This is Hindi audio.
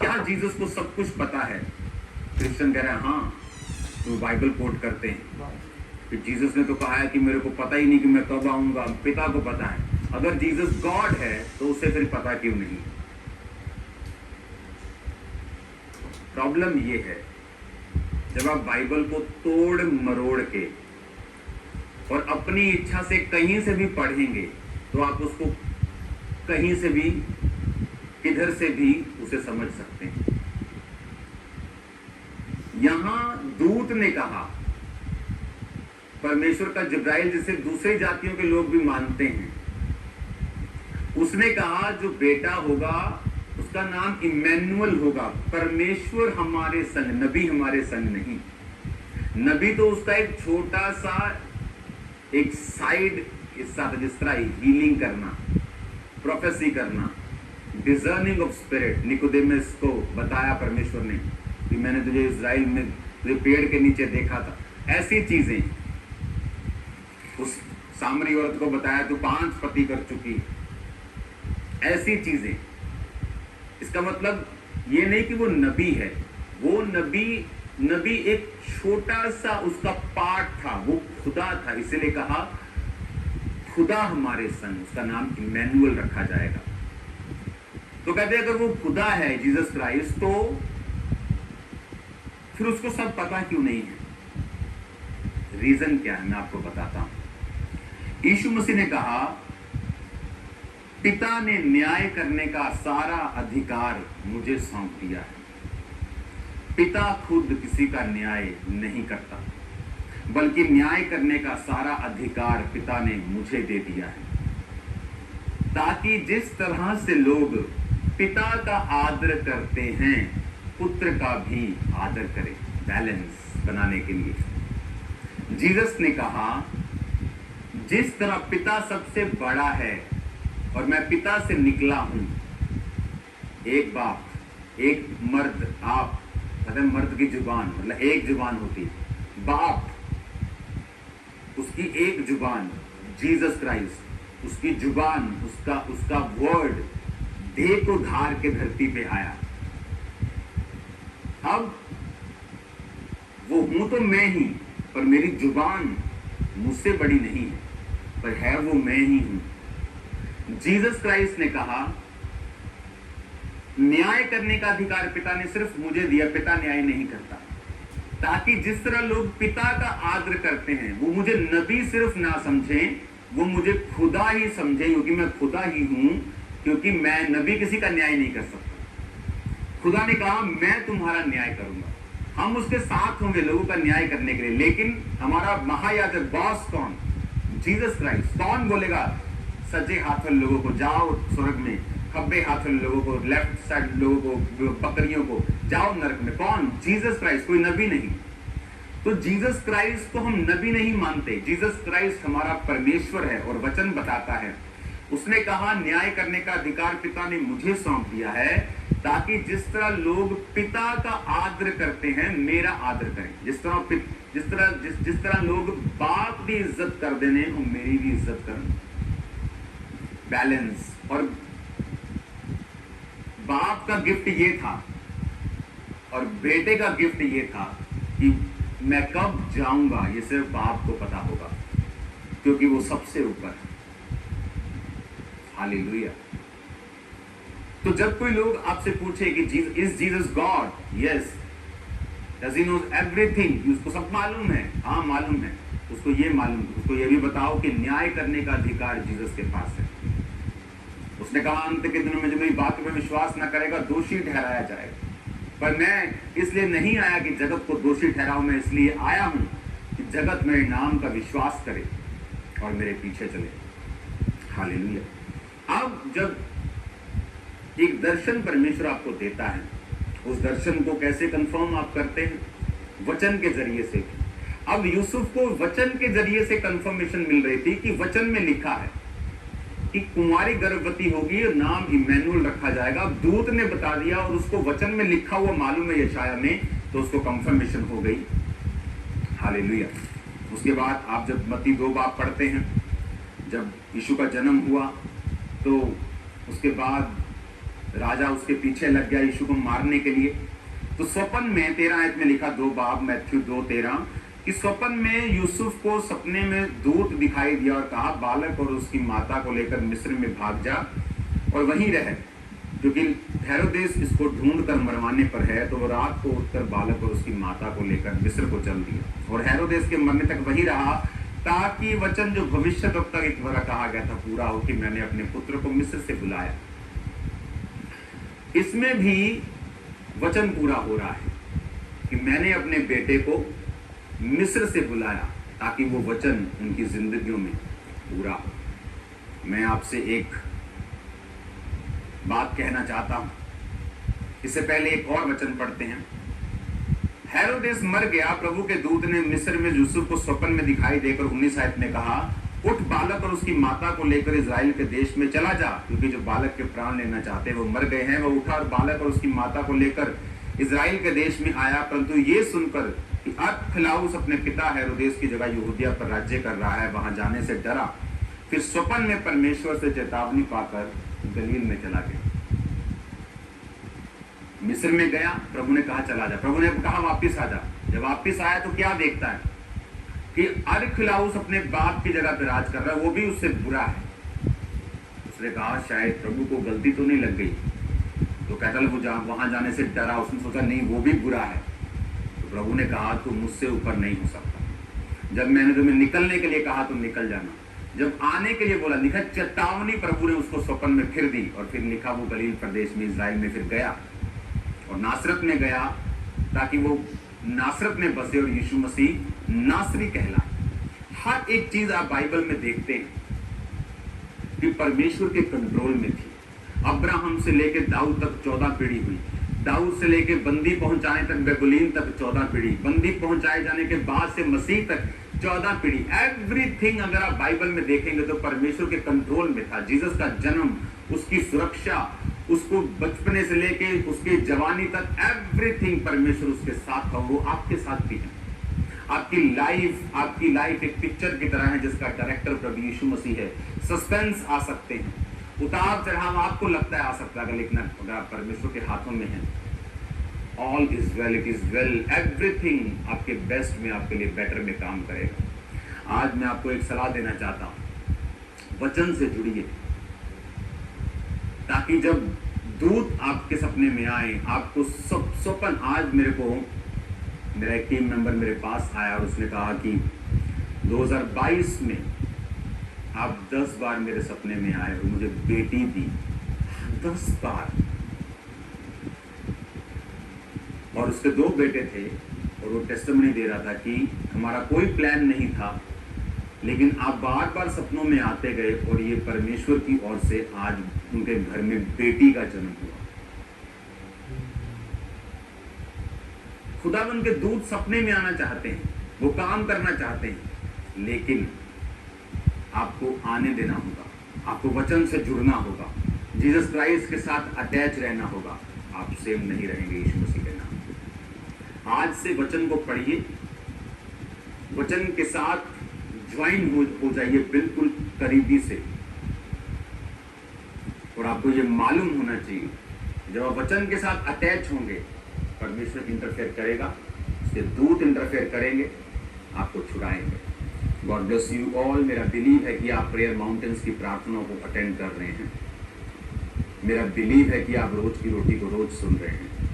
क्या जीसस को सब कुछ पता है? क्रिश्चियन कह रहे हैं हाँ, तो बाइबल कोट करते हैं कि जीसस ने तो कहा है कि मेरे को पता ही नहीं कि मैं कब आऊंगा, पिता को पता है। अगर जीसस गॉड है तो उसे फिर पता क्यों नहीं? प्रॉब्लम ये है, जब आप बाइबल को तोड़ मरोड़ के और अपनी इच्छा से कहीं से भी पढ़ेंगे तो आप उसको कहीं से भी, किधर से भी उसे समझ सकते हैं। यहां दूत ने कहा, परमेश्वर का जिब्राइल जिसे दूसरी जातियों के लोग भी मानते हैं, उसने कहा जो बेटा होगा उसका नाम इम्मैनुअल होगा, परमेश्वर हमारे संग, नबी हमारे संग नहीं। नबी तो उसका एक छोटा सा एक साइड हिस्सा था, जिस तरह हीलिंग करना, प्रोफेसी करना, डिजर्निंग ऑफ स्पिरिट। निकोदेमस को बताया परमेश्वर ने कि मैंने तुझे इज़राइल में तुझे पेड़ के नीचे देखा था। ऐसी चीजें उस सामरी औरत को बताया, तू 5 पति कर चुकी। ऐसी चीजें, इसका मतलब ये नहीं कि वो नबी है, वो नबी एक छोटा सा उसका पार्ट था, वो खुदा था। इसीलिए कहा खुदा हमारे संग, उसका नाम इम्मैनुअल रखा जाएगा। तो कहते हैं अगर वो खुदा है जीसस क्राइस्ट, तो फिर उसको सब पता क्यों नहीं है? रीजन क्या है मैं आपको बताता हूं। यीशु मसीह ने कहा पिता ने न्याय करने का सारा अधिकार मुझे सौंप दिया है। पिता खुद किसी का न्याय नहीं करता, बल्कि न्याय करने का सारा अधिकार पिता ने मुझे दे दिया है, ताकि जिस तरह से लोग पिता का आदर करते हैं पुत्र का भी आदर करें। बैलेंस बनाने के लिए जीसस ने कहा जिस तरह पिता सबसे बड़ा है और मैं पिता से निकला हूं, एक बाप, एक मर्द, आप मतलब मर्द की जुबान, मतलब एक जुबान होती है, बाप उसकी एक जुबान, जीसस क्राइस्ट उसकी जुबान, उसका वर्ड देह को धार के धरती पे आया। अब वो हूं तो मैं ही, पर मेरी जुबान मुझसे बड़ी नहीं है, पर है वो मैं ही हूं। जीसस क्राइस्ट ने कहा न्याय करने का अधिकार पिता ने सिर्फ मुझे दिया, पिता न्याय नहीं करता, ताकि जिस तरह लोग पिता का आदर करते हैं वो मुझे नबी सिर्फ ना समझें, वो मुझे खुदा ही समझें, क्योंकि मैं खुदा ही हूं, क्योंकि मैं नबी किसी का न्याय नहीं कर सकता। खुदा ने कहा मैं तुम्हारा न्याय करूंगा, हम उसके साथ होंगे लोगों का न्याय करने के लिए। लेकिन हमारा महायाजक बॉस कौन? Jesus Christ. कौन बोलेगा सजे हाथ वाले लोगों को जाओ स्वर्ग में, खब्बे हाथ वाले लोगों को, लेफ्ट साइड लोगों को, बकरियों को जाओ नरक में? कौन? जीसस क्राइस्ट, कोई नबी नहीं। तो जीसस क्राइस्ट को हम नबी नहीं मानते। जीसस क्राइस्ट हमारा परमेश्वर है और वचन बताता है, उसने कहा न्याय करने का अधिकार पिता ने मुझे सौंप दिया है, ताकि जिस तरह लोग पिता का आदर करते हैं मेरा आदर करें। जिस तरह लोग बाप की इज्जत कर देने और मेरी भी इज्जत करें। बैलेंस। और बाप का गिफ्ट ये था और बेटे का गिफ्ट ये था कि मैं कब जाऊंगा ये सिर्फ बाप को पता होगा, क्योंकि वो सबसे ऊपर है। हालेलुया। तो जब कोई लोग आपसे पूछे कि is Jesus God? Yes. Does he knows everything? उसको सब मालूम है? हाँ मालूम है। उसको ये मालूम, उसको ये भी बताओ कि न्याय करने का अधिकार जीसस के पास है। उसने कहा अंत के दिनों में जो मेरी बात पर विश्वास न करेगा दोषी ठहराया जाएगा। पर मैं इसलिए नहीं आया कि जगत को दोषी ठहराऊं, मैं इसलिए आया हूं कि जगत मेरे नाम का विश्वास करे और मेरे पीछे चले। हालेलुया। अब जब एक दर्शन परमेश्वर आपको देता है, उस दर्शन को कैसे कंफर्म आप करते हैं? वचन के जरिए से। अब यूसुफ को वचन के जरिए से कंफर्मेशन मिल रही थी कि वचन में लिखा है कि कुंवारी गर्भवती होगी और नाम इम्मैनुअल रखा जाएगा। अब दूत ने बता दिया और उसको वचन में लिखा हुआ मालूम है यशाया में, तो उसको कंफर्मेशन हो गई। हालेलुया। उसके बाद आप जब मत्ती 2 बाब पढ़ते हैं, जब यीशु का जन्म हुआ तो उसके बाद राजा उसके पीछे लग गया यीशु को मारने के लिए। तो स्वप्न में 13 आयत में लिखा, 2 बाब मैथ्यू 2:13 कि स्वप्न में यूसुफ को सपने में दूत दिखाई दिया और कहा, बालक और उसकी माता को लेकर मिस्र में भाग जा और वहीं रह, क्योंकि हेरोदेस इसको ढूंढ कर मरवाने पर है। तो वो रात को उठकर बालक और उसकी माता को लेकर मिस्र को चल दिया और हेरोदेस के मरने तक वही रहा, ताकि वचन जो भविष्यद्वक्ता के द्वारा कहा गया था पूरा हो कि मैंने अपने पुत्र को मिस्र से बुलाया। इसमें भी वचन पूरा हो रहा है कि मैंने अपने बेटे को मिस्र से बुलाया ताकि वो वचन उनकी जिंदगियों में पूरा हो। मैं आपसे एक बात कहना चाहता हूं, इससे पहले एक और वचन पढ़ते हैं। हेरोदेस मर गया, प्रभु के दूत ने मिस्र में यूसुफ को स्वप्न में दिखाई देकर 19 आयत में कहा, उठ बालक और उसकी माता को लेकर इजराइल के देश में चला जा, क्योंकि जो बालक के प्राण लेना चाहते वो मर गए हैं। वो उठा और बालक और उसकी माता को लेकर इजराइल के देश में आया, परंतु ये सुनकर कि अर्थलाउस अपने पिता हेरोदेस की जगह यहूदिया पर राज्य कर रहा है, वहां जाने से डरा। फिर स्वप्न में परमेश्वर से चेतावनी पाकर गलील में चला गया। मिस्र में गया, प्रभु ने कहा चला जा, प्रभु ने कहा वापिस आ जा। जब वापिस आया तो क्या देखता है कि अर्थलाउस अपने बाप की जगह पर राज कर रहा है, वो भी उससे बुरा है। उसने कहा शायद प्रभु को गलती तो नहीं लग गई, तो कहता वो वहां जाने से डरा। उसने सोचा नहीं वो भी बुरा है। तो प्रभु ने कहा तू मुझसे ऊपर नहीं हो सकता। जब मैंने तुम्हें निकलने के लिए कहा तो निकल जाना, जब आने के लिए बोला निकल, चेतावनी प्रभु ने उसको स्वप्न में फिर दी और फिर लिखा वो गलील प्रदेश में इजराइल में फिर गया और नासरत में गया ताकि वो नासरत में बसे और यीशु मसीह नासरी कहलाए। हर एक चीज आप बाइबल में देखते हैं कि परमेश्वर के कंट्रोल में थी। अब्राहम से लेकर दाऊद तक 14 पीढ़ी हुई, दाऊद से लेकर बंदी पहुंचाने तक बेबुलीन तक 14 पीढ़ी, बंदी पहुंचाए जाने के बाद से मसीह तक 14 पीढ़ी। एवरीथिंग अगर आप बाइबल में देखेंगे तो परमेश्वर के कंट्रोल में था। जीसस का जन्म, उसकी सुरक्षा, उसको बचपने से लेके उसके जवानी तक एवरीथिंग परमेश्वर उसके साथ था। वो आपके साथ भी है। आपकी लाइफ एक पिक्चर की तरह है जिसका डायरेक्टर प्रभु यीशु मसीह है। सस्पेंस आ सकते हैं, उतार चढ़ाव आपको लगता है आ सकता है, लेकिन अगर आप परमेश्वर के हाथों में है, all is well, it is well, everything आपके बेस्ट में, आपके लिए बेटर में काम करेगा। आज मैं आपको एक सलाह देना चाहता हूं, वचन से जुड़िए ताकि जब दूत आपके सपने में आए आपको सब स्वप्न। आज मेरा एक टीम मेंबर मेरे पास आया और उसने कहा कि 2022 में आप 10 बार मेरे सपने में आए और मुझे बेटी दी, 10 बार। और उसके 2 बेटे थे और वो टेस्टिमनी दे रहा था कि हमारा कोई प्लान नहीं था, लेकिन आप बार बार सपनों में आते गए और ये परमेश्वर की ओर से आज उनके घर में बेटी का जन्म हुआ। खुदावंद के दूत सपने में आना चाहते हैं, वो काम करना चाहते हैं, लेकिन आपको आने देना होगा, आपको वचन से जुड़ना होगा, जीसस क्राइस्ट के साथ अटैच रहना होगा। आप सेम नहीं रहेंगे यीशु मसीह के नाम। आज से वचन को पढ़िए, वचन के साथ ज्वाइन हो जाइए बिल्कुल करीबी से। और आपको ये मालूम होना चाहिए जब आप वचन के साथ अटैच होंगे परमेश्वर इंटरफेयर करेगा, उसके दूत इंटरफेयर करेंगे, आपको छुड़ाएंगे। God bless you all. मेरा बिलीव है कि आप प्रेयर माउंटेन्स की प्रार्थनाओं को अटेंड कर रहे हैं। मेरा बिलीव है कि आप रोज की रोटी को रोज सुन रहे हैं।